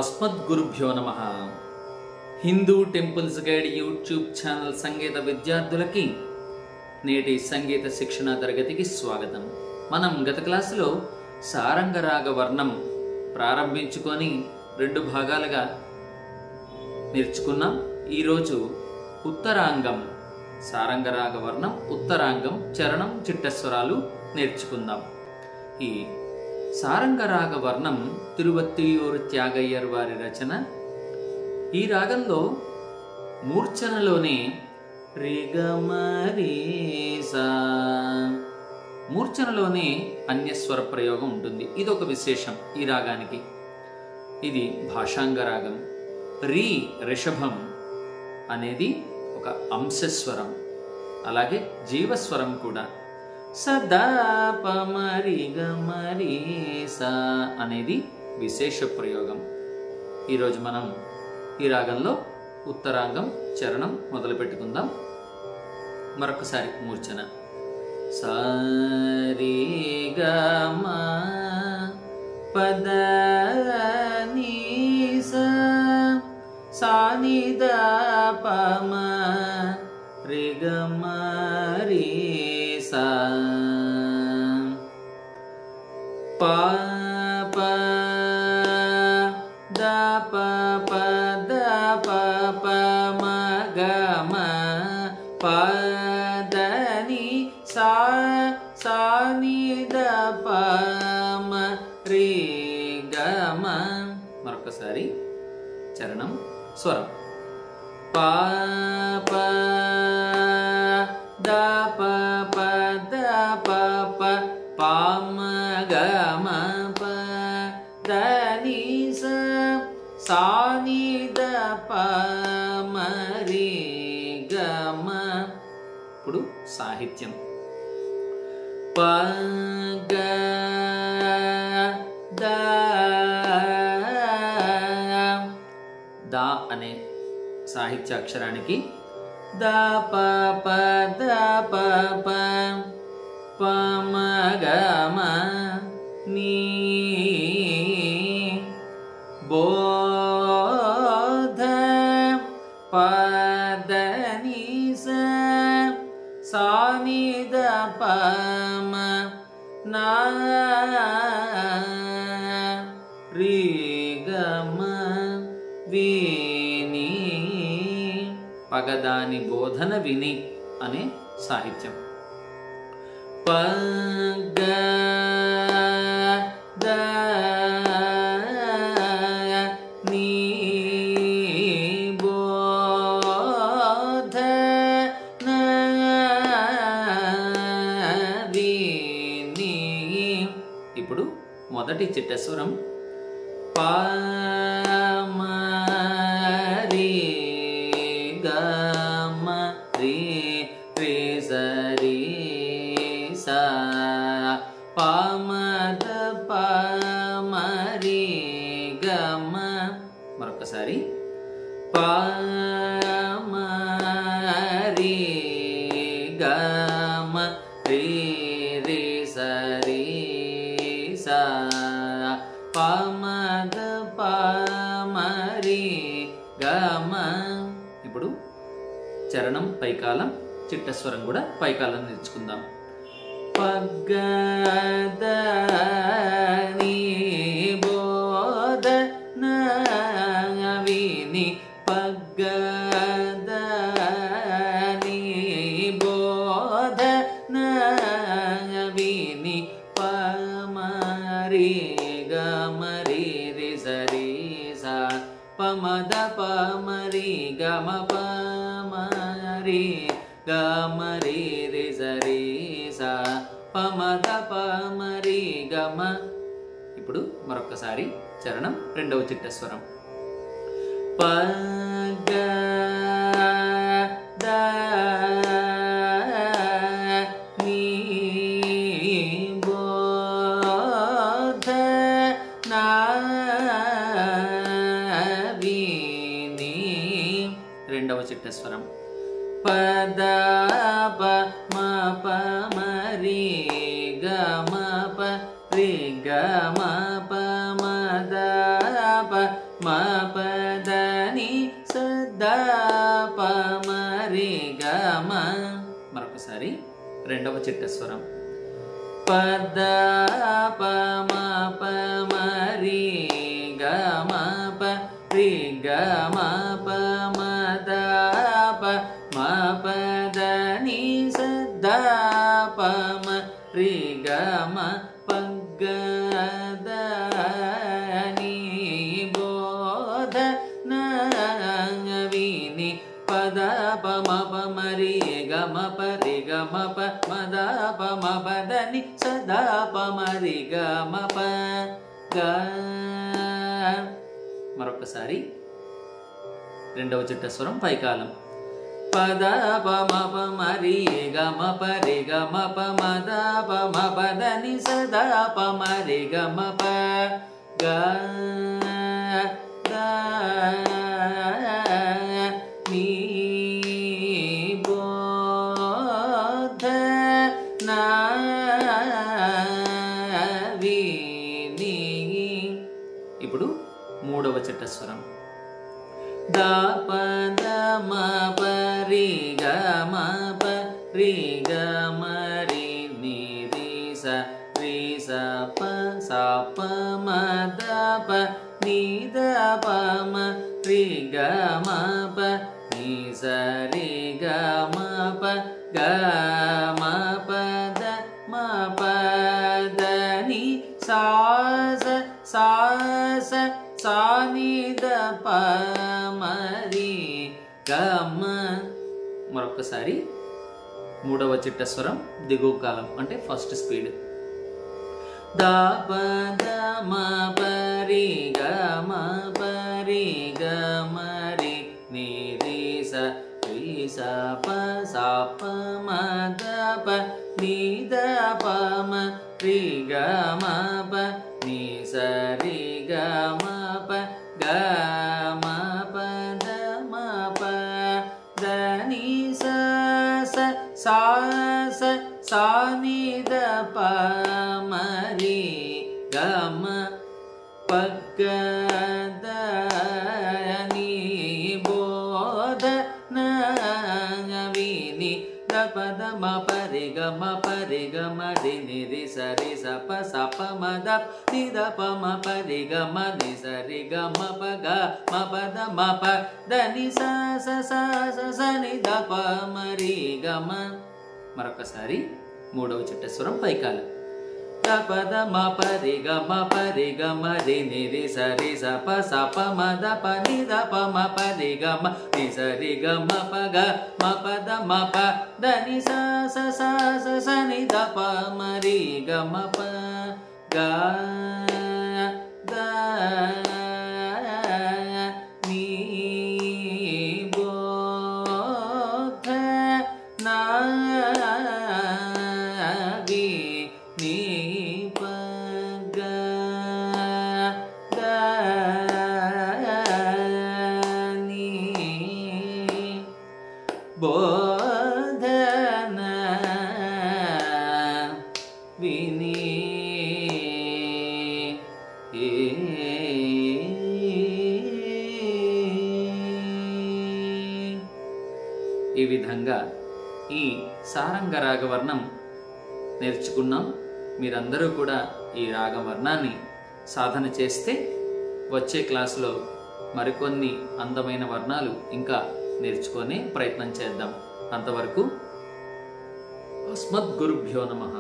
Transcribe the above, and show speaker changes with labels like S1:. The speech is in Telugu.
S1: అస్మద్గురుభ్యో నమః. Hindu temples guide YouTube channel సంగీత విద్యార్థులకి నేటి సంగీత శిక్షణ తరగతికి స్వాగతం. మనం గత క్లాసులో సారంగరాగ వర్ణం ప్రారంభించుకొని 2 భాగాలుగా నేర్చుకున్నాం. ఈరోజు ఉత్తరాంగం, సారంగరాగ వర్ణం, ఉత్తరాంగం, చరణం, చిట్టస్వరాలు నేర్చుకుందాం. ఈ సారంగరాగ వర్ణం తిరువత్తియూరు త్యాగయ్యర్ వారి రచన. ఈ రాగంలో మూర్ఛనలోనే రిగమరీసా, మూర్ఛనలోనే అన్యస్వర ప్రయోగం ఉంటుంది. ఇది ఒక విశేషం ఈ రాగానికి. ఇది భాషాంగ రాగం. రీ రిషభం అనేది ఒక అంశస్వరం, అలాగే జీవస్వరం కూడా. సదా పమరిగమరీసా అనేది విశేష ప్రయోగం. ఈరోజు మనం ఈ రాగంలో ఉత్తరాంగం, చరణం మొదలు పెట్టుకుందాం. మరొకసారి మూర్ఛన. సారిగమ పదనీసా సానిదా పమ రిగమరీసా పా ప ద ప ప ద ప ప మ గ మ ప ద ని సా సా ని ద ప మ రి గ మ. మరొకసారి చరణం, స్వరం. పా ప ద ప ప ద ప ప పా మ గ మ ప ద ని స సా ని ద ప మ రి గ మ. ఇప్పుడు సాహిత్యం. ప గ ద దా అనే సాహిత్యాక్షరానికి ద ప ప ద ప ప ప మ గ మ ని బోధ ప ద ని స సా ని ద ప మ నా రి గ మ విని. పగదాని బోధన విని అనే సాహిత్యం. ప గ ద ని బోధ న విని. ఇప్పుడు మొదటి చిట్టస్వరం. ప మ రి గ మ రి రి స రి సా ప మ ద ప మ రి గ మ. మరొకసారి. ప మ రి గ మ రి రి స రి సా ప మ ద ప మ రి గ మ. ఇప్పుడు చరణం పైకాలం, చిట్టస్వరం కూడా పైకాలం నేర్చుకుందాం. పగ్గ ద ని బోధ న విని పగ్గ ద ని బోధ న విని ప మ రి గ మ రి రి స రి సా ప మ ద ప మ రి గ మ ప మ రి గ మ రి రి స రి సా ప మ ద ప మ రి గ మ. ఇప్పుడు మరొకసారి చరణం, రెండవ చిట్టస్వరం. ప గ ద ని బోధ న విని. రెండవ చిట్టస్వరం. ప ద ప మ ప మ రి గ మ ప రి గ మ ప మ ద ప మా పదని సదా పమరి గమ. మరొకసారి రెండవ చిట్టస్వరం. పద పమ పమరి గమ పరి గమ పమద మా పదని సదా పమరి గమ పగ్గదని బోధ నవిని పద పమ పమరి గమ పరి గమ ప మద పమ పదని సదా పమరి గమ ప గ. మరొకసారి రెండవ చిట్టస్వరం పైకాలం. పద పమ పమరి గమ పరి గమ ప మద పమ పదని సదా పమరి గమ ప గ ని బోధ నవిని. ఇప్పుడు మూడవ చిట్టస్వరం. ద పద మ పరి గమ పరి గమ రి ని రి స ప స ప మ ద ప ని ద ప మ రి గమ ప ని స రి గమ ప గ మ ప ద మ ప ద ని సా స సా ని ద ప మరి గమ. మరొకసారి మూడవ చిట్టస్వరం దిగువ కాలం అంటే ఫస్ట్ స్పీడ్. ద పద మ పరి గమ పరి గమ రి ని రి స ప స ప మ ద ప ని ద ప మ రి గమ ప ని స రి గమ ప గ మ ప ద మ ప ద ని స సా ని ద ప మ రి గమ పగ్గదని బోధ నవిని ద పద మ పరి గమ రి ని రి స ప స ప మ ద ని ద ప మ పరి గమ ని స రి గమ ప గ మ ప ద మ ప ద ని స ని ద ప మ రి గమ. మరొకసారి మూడవ చిట్టస్వరం పైకాలం. ద పద మ పరి గమ రి ని రి స ప స ప మ ద ప ని ద ప మ పరి గమ ని స రి గమ ప గ మ ప ద మ ప ద ని స ని ద ప మ రి గమ ప గ ద ని బోధ నవిని ప గ ద ని బోధ నవిని. ఈ విధంగా ఈ సారంగ రాగవర్ణం నేర్చుకున్నాం. మీరందరూ కూడా ఈ రాగవర్ణాన్ని సాధన చేస్తే వచ్చే క్లాసులో మరికొన్ని అందమైన వర్ణాలు ఇంకా నేర్చుకునే ప్రయత్నం చేద్దాం. అంతవరకు అస్మద్గురుభ్యో నమః.